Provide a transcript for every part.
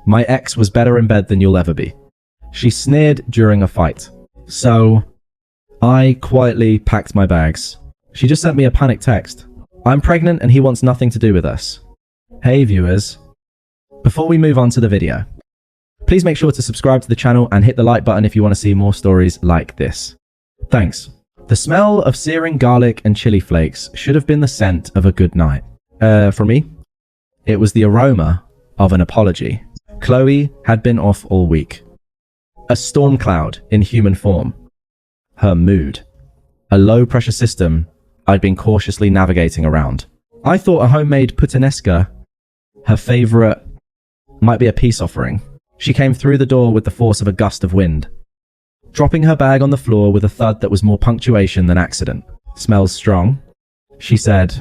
My ex was better in bed than you'll ever be. She sneered during a fight. So, I quietly packed my bags. She just sent me a panic text. I'm pregnant and he wants nothing to do with us. Hey viewers. Before we move on to the video, please make sure to subscribe to the channel and hit the like button if you want to see more stories like this. Thanks. The smell of searing garlic and chili flakes should have been the scent of a good night. For me, it was the aroma of an apology. Chloe had been off all week. A storm cloud in human form. Her mood. A low-pressure system I'd been cautiously navigating around. I thought a homemade puttanesca, her favorite, might be a peace offering. She came through the door with the force of a gust of wind, dropping her bag on the floor with a thud that was more punctuation than accident. Smells strong, she said,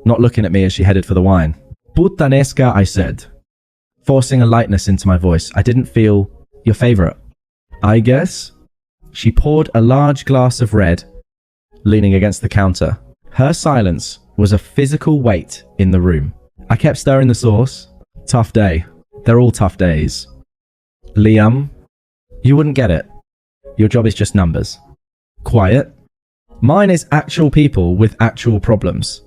not looking at me as she headed for the wine. Puttanesca, I said, forcing a lightness into my voice. I didn't feel your favorite. I guess? She poured a large glass of red, leaning against the counter. Her silence was a physical weight in the room. I kept stirring the sauce. Tough day. They're all tough days. Liam, you wouldn't get it. Your job is just numbers. Quiet. Mine is actual people with actual problems.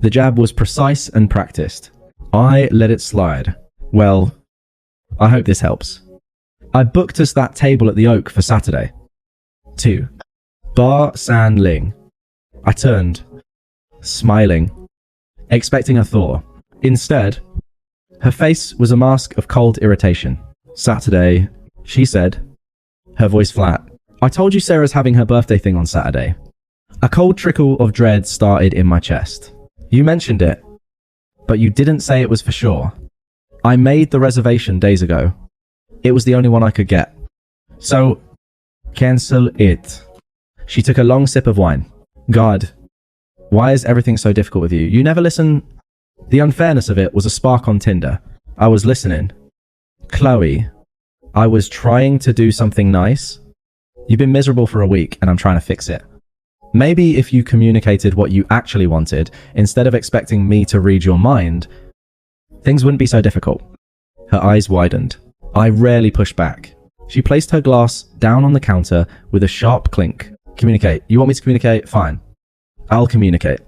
The jab was precise and practiced. I let it slide. Well, I hope this helps. I booked us that table at the Oak for Saturday. 2. Bar San Ling. I turned, smiling, expecting a thaw. Instead, her face was a mask of cold irritation. Saturday, she said, her voice flat. I told you Sarah's having her birthday thing on Saturday. A cold trickle of dread started in my chest. You mentioned it, but you didn't say it was for sure. I made the reservation days ago. It was the only one I could get. So, cancel it. She took a long sip of wine. God, why is everything so difficult with you? You never listen. The unfairness of it was a spark on Tinder. I was listening. Chloe, I was trying to do something nice. You've been miserable for a week and I'm trying to fix it. Maybe if you communicated what you actually wanted, instead of expecting me to read your mind, things wouldn't be so difficult. Her eyes widened. I rarely pushed back. She placed her glass down on the counter with a sharp clink. Communicate. You want me to communicate? Fine. I'll communicate.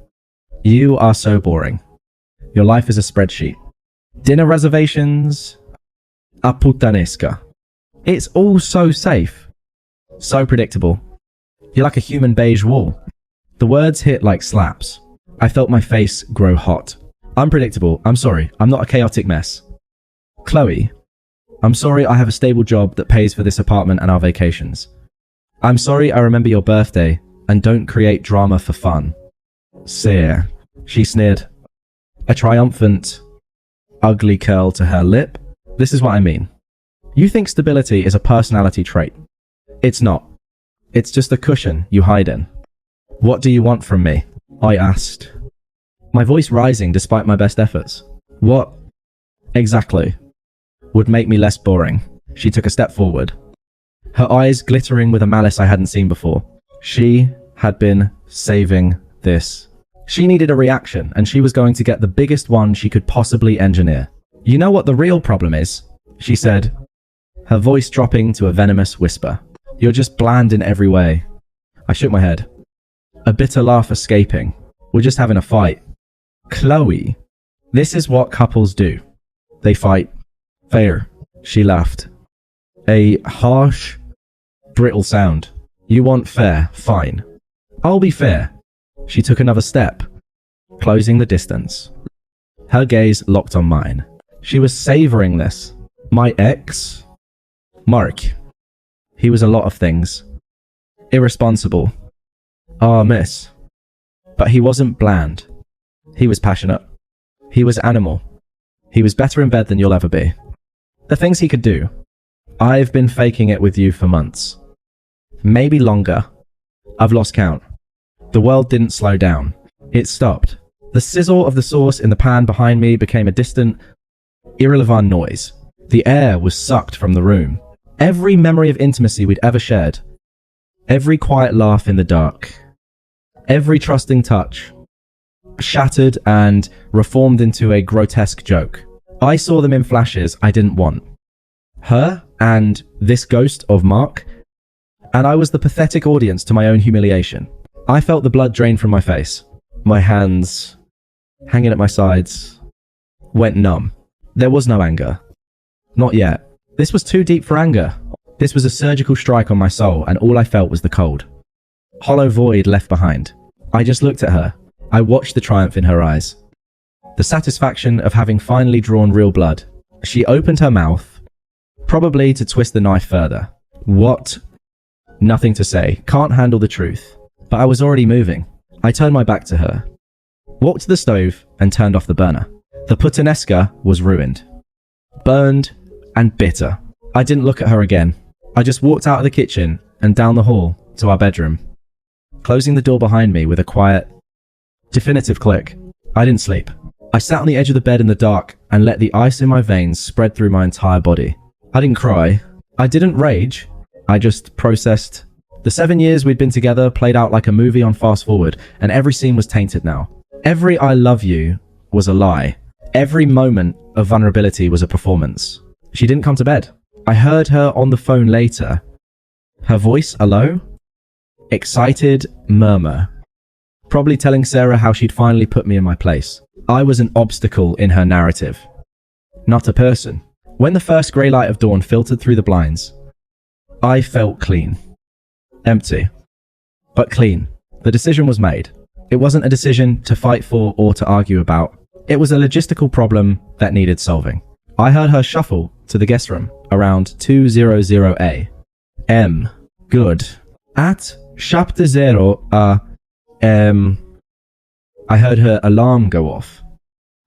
You are so boring. Your life is a spreadsheet. Dinner reservations. A puttanesca. It's all so safe. So predictable. You're like a human beige wall. The words hit like slaps. I felt my face grow hot. Unpredictable. I'm sorry. I'm not a chaotic mess. Chloe, I'm sorry I have a stable job that pays for this apartment and our vacations. I'm sorry I remember your birthday and don't create drama for fun. Sir, she sneered. A triumphant, ugly curl to her lip. This is what I mean. You think stability is a personality trait. It's not. It's just a cushion you hide in. What do you want from me? I asked, my voice rising despite my best efforts. What exactly would make me less boring? She took a step forward, her eyes glittering with a malice I hadn't seen before. She had been saving this. She needed a reaction, and she was going to get the biggest one she could possibly engineer. You know what the real problem is? She said, her voice dropping to a venomous whisper. You're just bland in every way. I shook my head, a bitter laugh escaping. We're just having a fight. Chloe, this is what couples do. They fight. Fair. She laughed. A harsh, brittle sound. You want fair, fine. I'll be fair. She took another step, closing the distance. Her gaze locked on mine. She was savoring this. My ex? Mark. He was a lot of things. Irresponsible. Miss. But he wasn't bland. He was passionate. He was animal. He was better in bed than you'll ever be. The things he could do. I've been faking it with you for months. Maybe longer. I've lost count. The world didn't slow down. It stopped. The sizzle of the sauce in the pan behind me became a distant, irrelevant noise. The air was sucked from the room. Every memory of intimacy we'd ever shared. Every quiet laugh in the dark. Every trusting touch. Shattered and reformed into a grotesque joke. I saw them in flashes I didn't want. Her and this ghost of Mark, and I was the pathetic audience to my own humiliation. I felt the blood drain from my face. My hands, hanging at my sides, went numb. There was no anger. Not yet. This was too deep for anger. This was a surgical strike on my soul, and all I felt was the cold. Hollow void left behind. I just looked at her. I watched the triumph in her eyes. The satisfaction of having finally drawn real blood. She opened her mouth, probably to twist the knife further. What? Nothing to say. Can't handle the truth. But I was already moving. I turned my back to her, walked to the stove, and turned off the burner. The puttanesca was ruined. Burned and bitter. I didn't look at her again. I just walked out of the kitchen and down the hall to our bedroom, closing the door behind me with a quiet, definitive click. I didn't sleep. I sat on the edge of the bed in the dark and let the ice in my veins spread through my entire body. I didn't cry. I didn't rage. I just processed. The 7 years we'd been together played out like a movie on fast forward, and every scene was tainted now. Every I love you was a lie. Every moment of vulnerability was a performance. She didn't come to bed. I heard her on the phone later. Her voice a low, excited murmur, probably telling Sarah how she'd finally put me in my place. I was an obstacle in her narrative, not a person. When the first grey light of dawn filtered through the blinds, I felt clean. Empty, but clean. The decision was made. It wasn't a decision to fight for or to argue about. It was a logistical problem that needed solving. I heard her shuffle to the guest room around 200 a.m. Good. At chapter 0 I heard her alarm go off,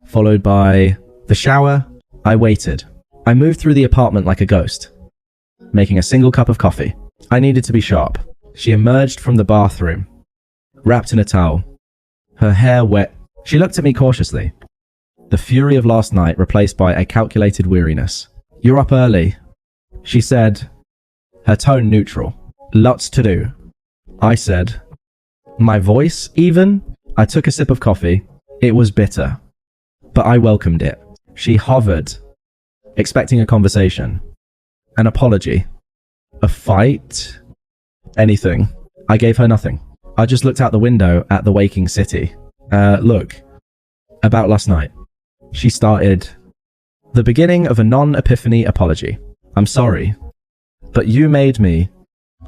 followed by the shower. I waited. I moved through the apartment like a ghost, making a single cup of coffee. I needed to be sharp. She emerged from the bathroom, wrapped in a towel, her hair wet. She looked at me cautiously, the fury of last night replaced by a calculated weariness. You're up early, she said, her tone neutral. Lots to do, I said. My voice, even? I took a sip of coffee. It was bitter, but I welcomed it. She hovered, expecting a conversation, an apology, a fight, anything. I gave her nothing. I just looked out the window at the waking city. Look, about last night. She started. The beginning of a non-epiphany apology. I'm sorry, but you made me.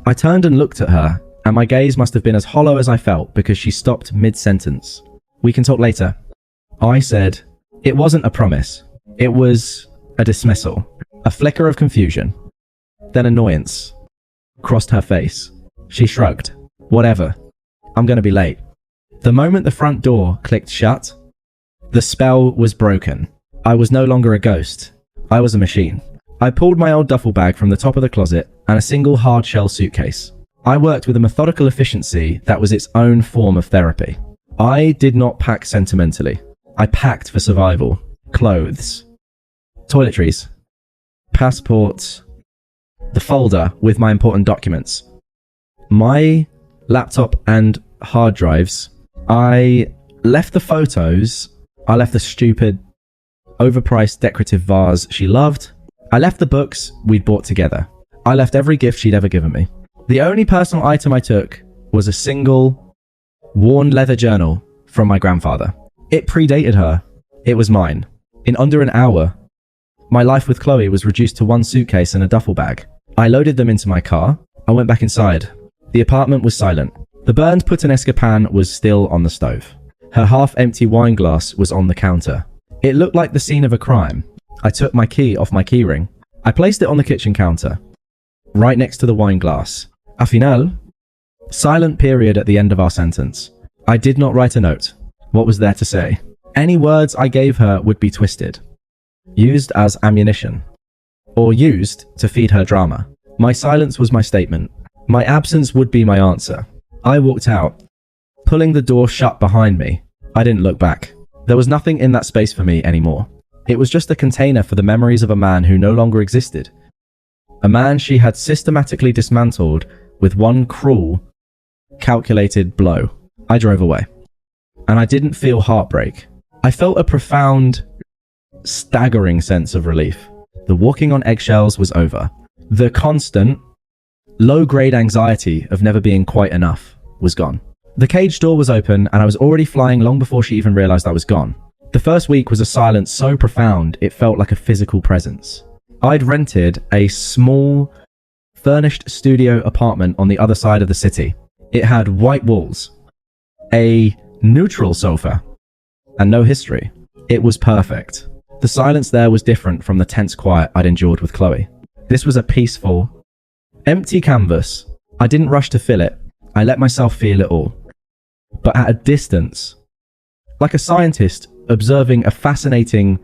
I turned and looked at her, and my gaze must have been as hollow as I felt because she stopped mid-sentence. We can talk later. I said, it wasn't a promise. It was a dismissal. A flicker of confusion. Then annoyance crossed her face. She shrugged. Whatever. I'm gonna be late. The moment the front door clicked shut, the spell was broken. I was no longer a ghost. I was a machine. I pulled my old duffel bag from the top of the closet and a single hard-shell suitcase. I worked with a methodical efficiency that was its own form of therapy. I did not pack sentimentally. I packed for survival. Clothes, toiletries, passports, the folder with my important documents, my laptop and hard drives. I left the photos. I left the stupid, overpriced decorative vase she loved. I left the books we'd bought together. I left every gift she'd ever given me. The only personal item I took was a single, worn leather journal from my grandfather. It predated her. It was mine. In under an hour, my life with Chloe was reduced to one suitcase and a duffel bag. I loaded them into my car. I went back inside. The apartment was silent. The burned puttanesca pan was still on the stove. Her half-empty wine glass was on the counter. It looked like the scene of a crime. I took my key off my keyring. I placed it on the kitchen counter, right next to the wine glass. A final. Silent period at the end of our sentence. I did not write a note. What was there to say? Any words I gave her would be twisted, used as ammunition, or used to feed her drama. My silence was my statement. My absence would be my answer. I walked out, pulling the door shut behind me. I didn't look back. There was nothing in that space for me anymore. It was just a container for the memories of a man who no longer existed. A man she had systematically dismantled with one cruel, calculated blow. I drove away. And I didn't feel heartbreak. I felt a profound staggering sense of relief. The walking on eggshells was over. The constant, low-grade anxiety of never being quite enough was gone. The cage door was open, and I was already flying long before she even realized I was gone. The first week was a silence so profound it felt like a physical presence. I'd rented a small, furnished studio apartment on the other side of the city. It had white walls, a neutral sofa, and no history. It was perfect. The silence there was different from the tense quiet I'd endured with Chloe. This was a peaceful, empty canvas. I didn't rush to fill it. I let myself feel it all. But at a distance, like a scientist observing a fascinating,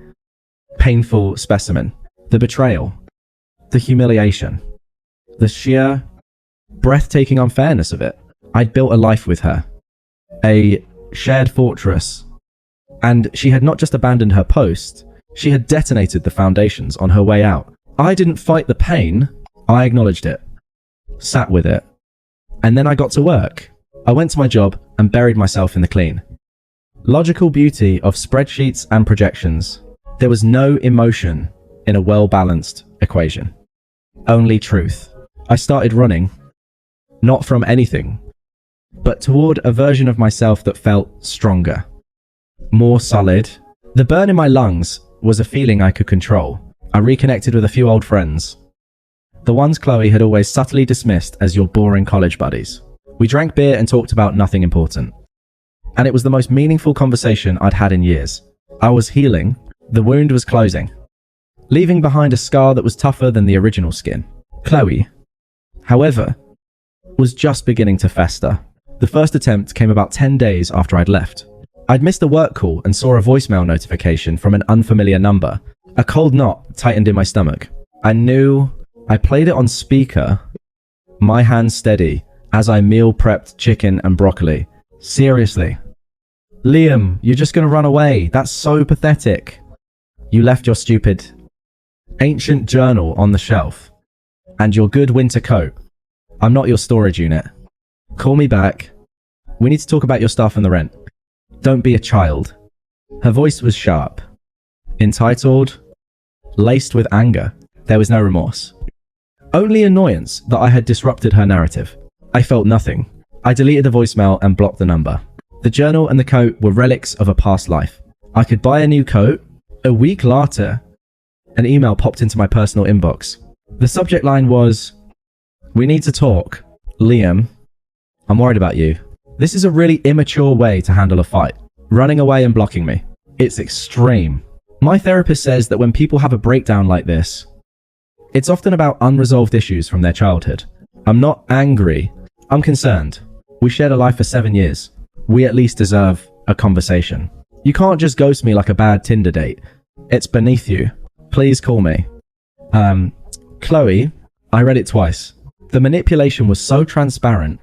painful specimen. The betrayal, the humiliation, the sheer, breathtaking unfairness of it. I'd built a life with her, a shared fortress, and she had not just abandoned her post, she had detonated the foundations on her way out. I didn't fight the pain, I acknowledged it, sat with it, and then I got to work. I went to my job and buried myself in the clean. Logical beauty of spreadsheets and projections. There was no emotion in a well-balanced equation. Only truth. I started running, not from anything, but toward a version of myself that felt stronger, more solid. The burn in my lungs was a feeling I could control. I reconnected with a few old friends, the ones Chloe had always subtly dismissed as your boring college buddies. We drank beer and talked about nothing important. And it was the most meaningful conversation I'd had in years. I was healing. The wound was closing, leaving behind a scar that was tougher than the original skin. Chloe, however, was just beginning to fester. The first attempt came about 10 days after I'd left. I'd missed a work call and saw a voicemail notification from an unfamiliar number. A cold knot tightened in my stomach. I knew. I played it on speaker, my hands steady, as I meal prepped chicken and broccoli. Seriously. Liam, you're just gonna run away. That's so pathetic. You left your stupid, ancient journal on the shelf. And your good winter coat. I'm not your storage unit. Call me back. We need to talk about your stuff and the rent. Don't be a child. Her voice was sharp, entitled, laced with anger. There was no remorse. Only annoyance that I had disrupted her narrative. I felt nothing. I deleted the voicemail and blocked the number. The journal and the coat were relics of a past life. I could buy a new coat. A week later, an email popped into my personal inbox. The subject line was, "We need to talk. Liam, I'm worried about you." This is a really immature way to handle a fight. Running away and blocking me. It's extreme. My therapist says that when people have a breakdown like this, it's often about unresolved issues from their childhood. I'm not angry. I'm concerned. We shared a life for 7 years. We at least deserve a conversation. You can't just ghost me like a bad Tinder date. It's beneath you. Please call me. Chloe, I read it twice. The manipulation was so transparent.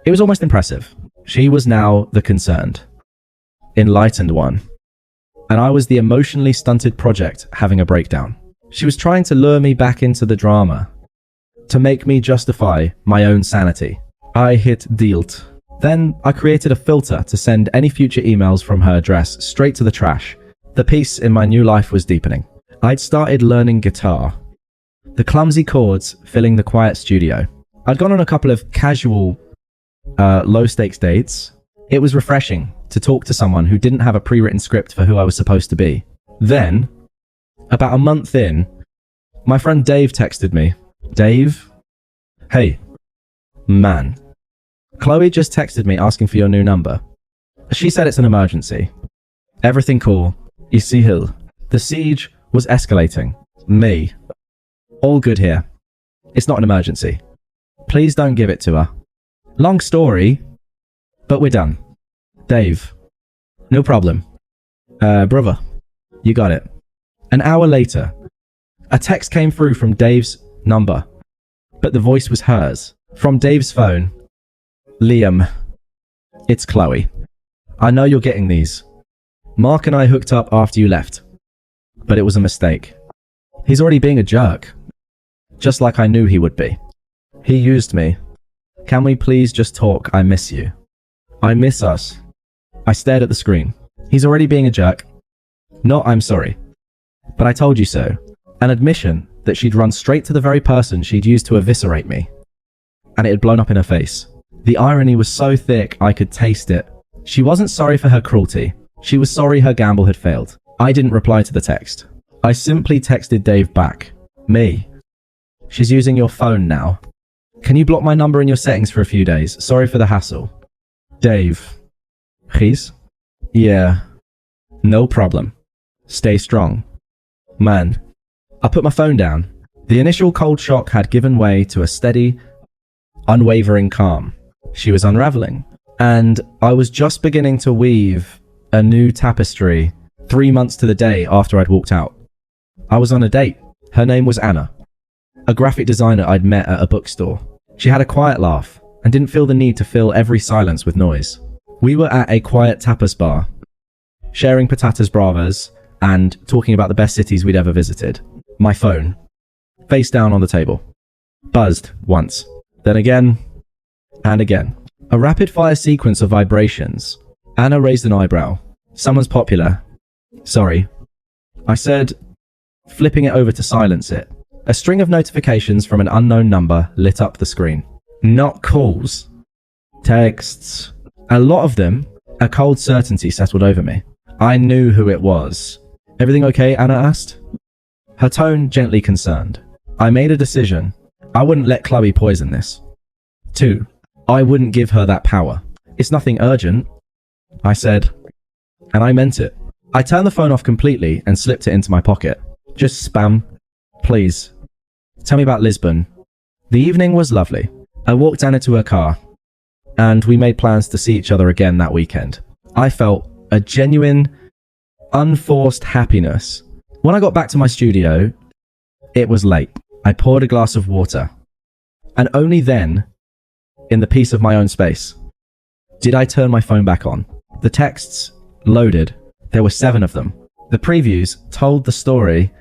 It was almost impressive. She was now the concerned, enlightened one. And I was the emotionally stunted project having a breakdown. She was trying to lure me back into the drama, to make me justify my own sanity. I hit delete. Then I created a filter to send any future emails from her address straight to the trash. The peace in my new life was deepening. I'd started learning guitar, the clumsy chords filling the quiet studio. I'd gone on a couple of casual, low-stakes dates. It was refreshing to talk to someone who didn't have a pre-written script for who I was supposed to be. Then, about a month in, my friend Dave texted me. Dave? Hey, man. Chloe just texted me asking for your new number. She said it's an emergency. Everything cool. Easy Hill. The siege was escalating. Me. All good here. It's not an emergency. Please don't give it to her. Long story, but we're done. Dave. No problem. Brother. You got it. An hour later, a text came through from Dave's number, but the voice was hers. From Dave's phone. Liam. It's Chloe. I know you're getting these. Mark and I hooked up after you left, but it was a mistake. He's already being a jerk, just like I knew he would be. He used me. Can we please just talk? I miss you. I miss us. I stared at the screen. He's already being a jerk. Not I'm sorry. But I told you so. An admission that she'd run straight to the very person she'd used to eviscerate me. And it had blown up in her face. The irony was so thick I could taste it. She wasn't sorry for her cruelty. She was sorry her gamble had failed. I didn't reply to the text. I simply texted Dave back. Me. She's using your phone now. Can you block my number in your settings for a few days? Sorry for the hassle. Dave. Please? Yeah. No problem. Stay strong. Man. I put my phone down. The initial cold shock had given way to a steady, unwavering calm. She was unraveling. And I was just beginning to weave a new tapestry 3 months to the day after I'd walked out. I was on a date. Her name was Anna, a graphic designer I'd met at a bookstore. She had a quiet laugh and didn't feel the need to fill every silence with noise. We were at a quiet tapas bar, sharing patatas bravas and talking about the best cities we'd ever visited. My phone, face down on the table, buzzed once, then again, and again. A rapid-fire sequence of vibrations. Anna raised an eyebrow. Someone's popular. Sorry. I said, flipping it over to silence it. A string of notifications from an unknown number lit up the screen. Not calls. Texts. A lot of them. A cold certainty settled over me. I knew who it was. Everything okay? Anna asked. Her tone gently concerned. I made a decision. I wouldn't let Chloe poison this. 2. I wouldn't give her that power. It's nothing urgent, I said. And I meant it. I turned the phone off completely and slipped it into my pocket. Just spam. Please. Tell me about Lisbon. The evening was lovely. I walked Anna to her car, and we made plans to see each other again that weekend. I felt a genuine, unforced happiness. When I got back to my studio, it was late. I poured a glass of water, and only then, in the peace of my own space, did I turn my phone back on. The texts loaded. There were 7 of them. The previews told the story,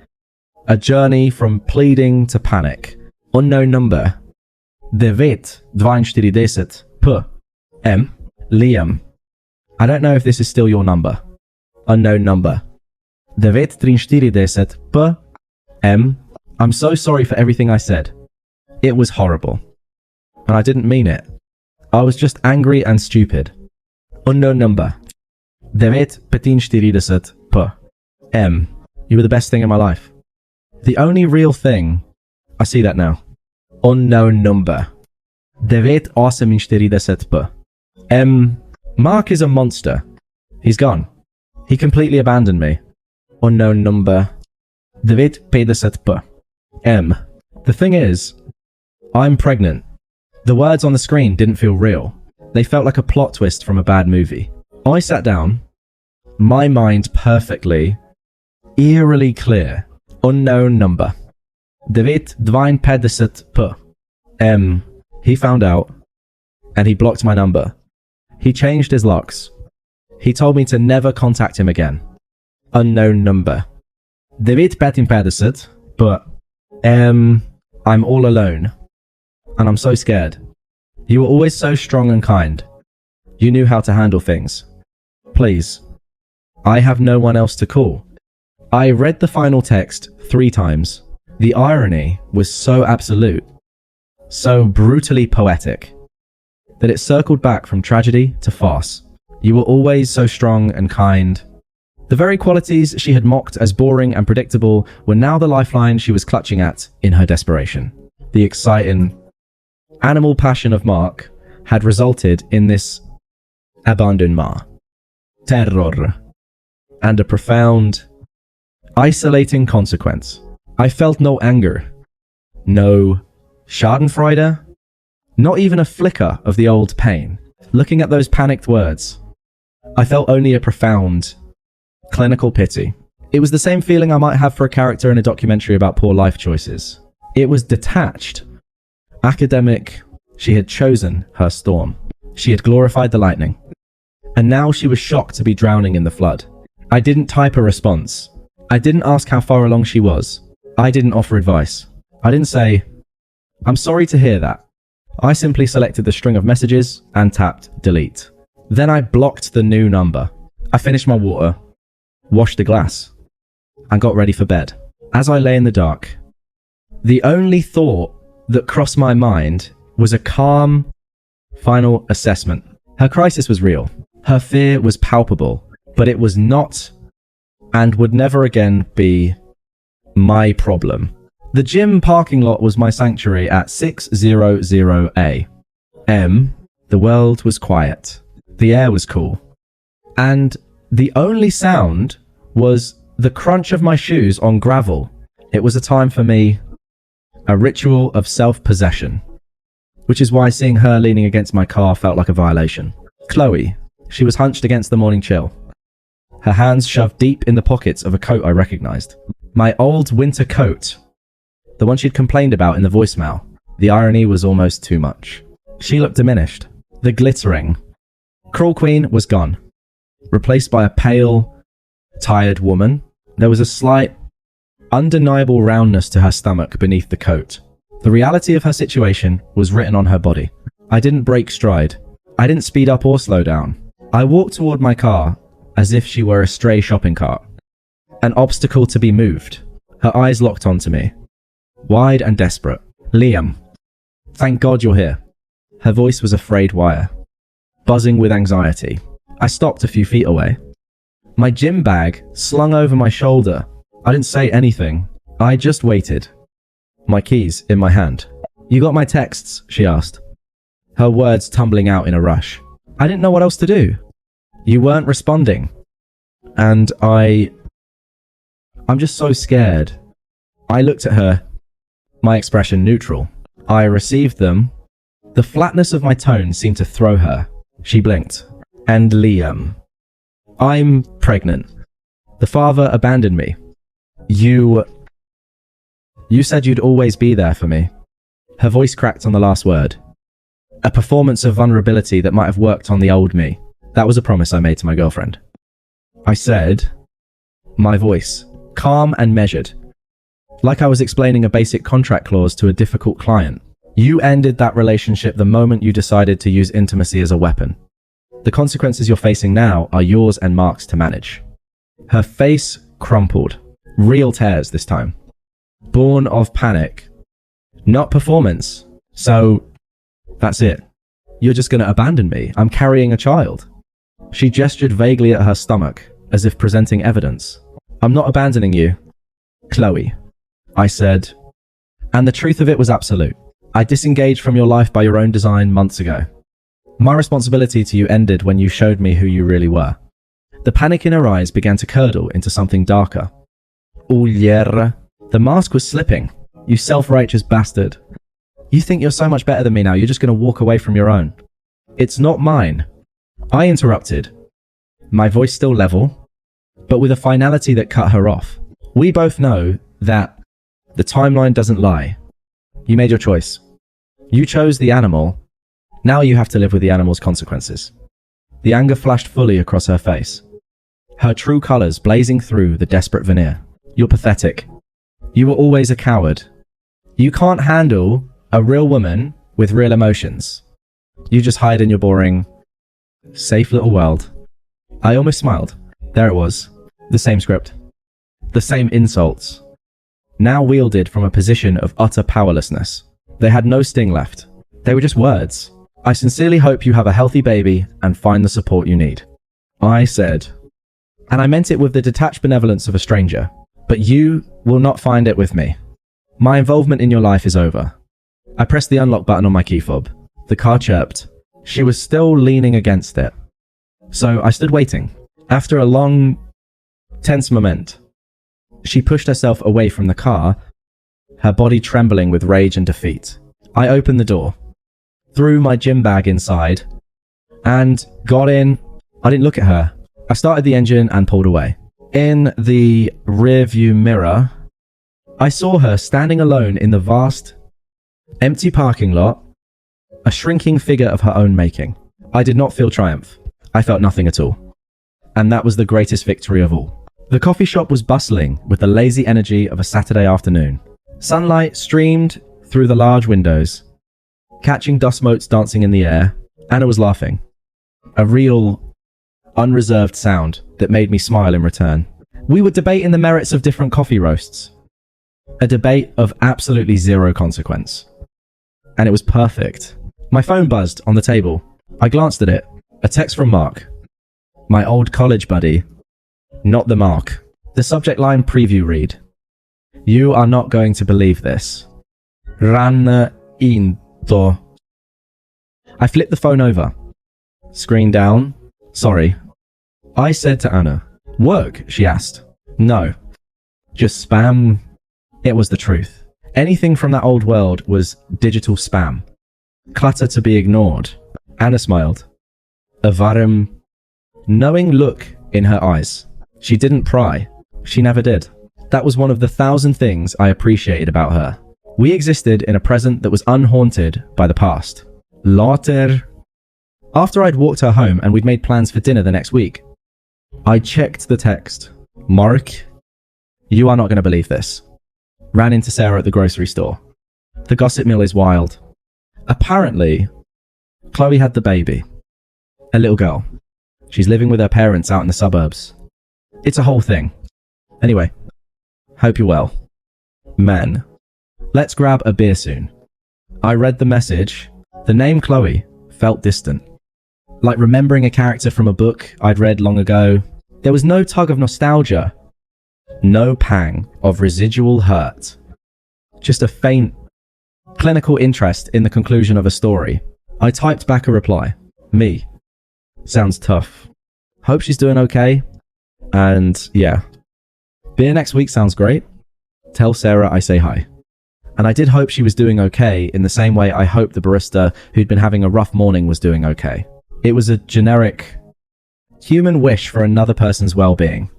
a journey from pleading to panic. Unknown number. 9-240 P.M. Liam. I don't know if this is still your number. Unknown number. 9-340 P.M. I'm so sorry for everything I said. It was horrible. And I didn't mean it. I was just angry and stupid. Unknown number. 9-540 P.M. You were the best thing in my life. The only real thing. I see that now. Unknown number. 9-840 P.M. Mark is a monster. He's gone. He completely abandoned me. Unknown number. 9-50 P.M. The thing is, I'm pregnant. The words on the screen didn't feel real. They felt like a plot twist from a bad movie. I sat down, my mind perfectly, eerily clear. Unknown number. 9-52 P.M. He found out, and he blocked my number. He changed his locks. He told me to never contact him again. Unknown number. 9-52 P.M. I'm all alone. And I'm so scared. You were always so strong and kind. You knew how to handle things. Please. I have no one else to call. I read the final text 3 times. The irony was so absolute, so brutally poetic, that it circled back from tragedy to farce. You were always so strong and kind. The very qualities she had mocked as boring and predictable were now the lifeline she was clutching at in her desperation. The exciting, animal passion of Mark had resulted in this abandonnement, terror, and a profound, isolating consequence. I felt no anger, no schadenfreude, not even a flicker of the old pain. Looking at those panicked words, I felt only a profound, clinical pity. It was the same feeling I might have for a character in a documentary about poor life choices. It was detached, academic. She had chosen her storm. She had glorified the lightning. And now she was shocked to be drowning in the flood. I didn't type a response. I didn't ask how far along she was. I didn't offer advice. I didn't say, I'm sorry to hear that. I simply selected the string of messages and tapped delete. Then I blocked the new number. I finished my water, washed the glass, and got ready for bed. As I lay in the dark, the only thought that crossed my mind was a calm, final assessment. Her crisis was real. Her fear was palpable, but it was not and would never again be my problem. The gym parking lot was my sanctuary at 6:00 a.m. The world was quiet. The air was cool. And the only sound was the crunch of my shoes on gravel. It was a time for me, a ritual of self-possession, which is why seeing her leaning against my car felt like a violation. Chloe, she was hunched against the morning chill, her hands shoved deep in the pockets of a coat I recognized. My old winter coat, the one she'd complained about in the voicemail. The irony was almost too much. She looked diminished. The glittering Crawl Queen was gone, replaced by a pale, tired woman. There was a slight, undeniable roundness to her stomach beneath the coat. The reality of her situation was written on her body. I didn't break stride. I didn't speed up or slow down. I walked toward my car as if she were a stray shopping cart, an obstacle to be moved. Her eyes locked onto me, wide and desperate. Liam, thank God you're here. Her voice was a frayed wire, buzzing with anxiety. I stopped a few feet away, my gym bag slung over my shoulder. I didn't say anything. I just waited, my keys in my hand. You got my texts? She asked, her words tumbling out in a rush. I didn't know what else to do. You weren't responding. And I'm just so scared. I looked at her, my expression neutral. I received them. The flatness of my tone seemed to throw her. She blinked. And Liam, I'm pregnant. The father abandoned me. You said you'd always be there for me. Her voice cracked on the last word. A performance of vulnerability that might have worked on the old me. That was a promise I made to my girlfriend. I said, my voice, calm and measured, like I was explaining a basic contract clause to a difficult client. You ended that relationship the moment you decided to use intimacy as a weapon. The consequences you're facing now are yours and Mark's to manage. Her face crumpled. Real tears this time. Born of panic, not performance. So, that's it. You're just going to abandon me. I'm carrying a child. She gestured vaguely at her stomach, as if presenting evidence. I'm not abandoning you, Chloe, I said. And the truth of it was absolute. I disengaged from your life by your own design months ago. My responsibility to you ended when you showed me who you really were. The panic in her eyes began to curdle into something darker. Uliera. The mask was slipping. You self-righteous bastard. You think you're so much better than me now, you're just going to walk away from your own. It's not mine. I interrupted, my voice still level, but with a finality that cut her off. We both know that the timeline doesn't lie. You made your choice. You chose the animal. Now you have to live with the animal's consequences. The anger flashed fully across her face, her true colors blazing through the desperate veneer. You're pathetic. You were always a coward. You can't handle a real woman with real emotions. You just hide in your boring, safe little world. I almost smiled. There it was. The same script. The same insults. Now wielded from a position of utter powerlessness. They had no sting left. They were just words. I sincerely hope you have a healthy baby and find the support you need. I said. And I meant it with the detached benevolence of a stranger. But you will not find it with me. My involvement in your life is over. I pressed the unlock button on my key fob. The car chirped. She was still leaning against it. So I stood waiting. After a long, tense moment, she pushed herself away from the car, her body trembling with rage and defeat. I opened the door, threw my gym bag inside, and got in. I didn't look at her. I started the engine and pulled away. In the rearview mirror, I saw her standing alone in the vast, empty parking lot, a shrinking figure of her own making. I did not feel triumph. I felt nothing at all. And that was the greatest victory of all. The coffee shop was bustling with the lazy energy of a Saturday afternoon. Sunlight streamed through the large windows, catching dust motes dancing in the air. Anna was laughing. A real, unreserved sound that made me smile in return. We were debating the merits of different coffee roasts. A debate of absolutely zero consequence. And it was perfect. My phone buzzed on the table. I glanced at it. A text from Mark. My old college buddy. Not the Mark. The subject line preview read. You are not going to believe this. Ranna into. I flipped the phone over. Screen down. Sorry. I said to Anna. Work? She asked. No. Just spam. It was the truth. Anything from that old world was digital spam. Clutter to be ignored. Anna smiled. A varm, knowing look in her eyes. She didn't pry. She never did. That was one of the 1,000 things I appreciated about her. We existed in a present that was unhaunted by the past. Later. After I'd walked her home and we'd made plans for dinner the next week, I checked the text. Mark, you are not going to believe this. Ran into Sarah at the grocery store. The gossip mill is wild. Apparently, Chloe had the baby. A little girl. She's living with her parents out in the suburbs. It's a whole thing. Anyway, hope you're well. Men, let's grab a beer soon. I read the message. The name Chloe felt distant. Like remembering a character from a book I'd read long ago. There was no tug of nostalgia. No pang of residual hurt. Just a faint, clinical interest in the conclusion of a story. I typed back a reply. Me. Sounds tough. Hope she's doing okay. And yeah. Beer next week sounds great. Tell Sarah I say hi. And I did hope she was doing okay in the same way I hoped the barista who'd been having a rough morning was doing okay. It was a generic, human wish for another person's well-being.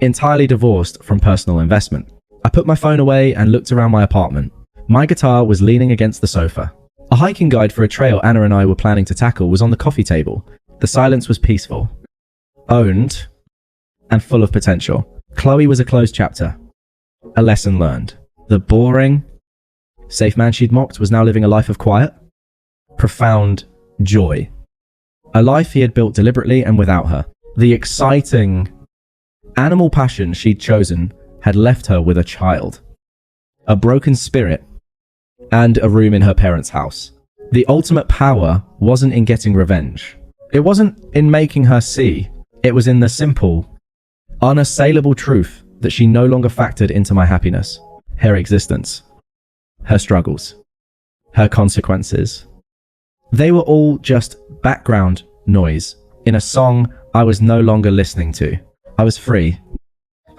Entirely divorced from personal investment. I put my phone away and looked around my apartment. My guitar was leaning against the sofa. A hiking guide for a trail Anna and I were planning to tackle was on the coffee table. The silence was peaceful. Owned. And full of potential. Chloe was a closed chapter. A lesson learned. The boring, safe man she'd mocked was now living a life of quiet. Profound joy. A life he had built deliberately and without her. The exciting animal passion she'd chosen had left her with a child. A broken spirit. And a room in her parents' house. The ultimate power wasn't in getting revenge. It wasn't in making her see. It was in the simple, unassailable truth that she no longer factored into my happiness. Her existence. Her struggles. Her consequences. They were all just background noise in a song I was no longer listening to. I was free.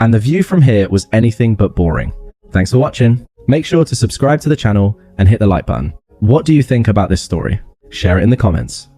And the view from here was anything but boring. Thanks for watching. Make sure to subscribe to the channel and hit the like button. What do you think about this story? Share it in the comments.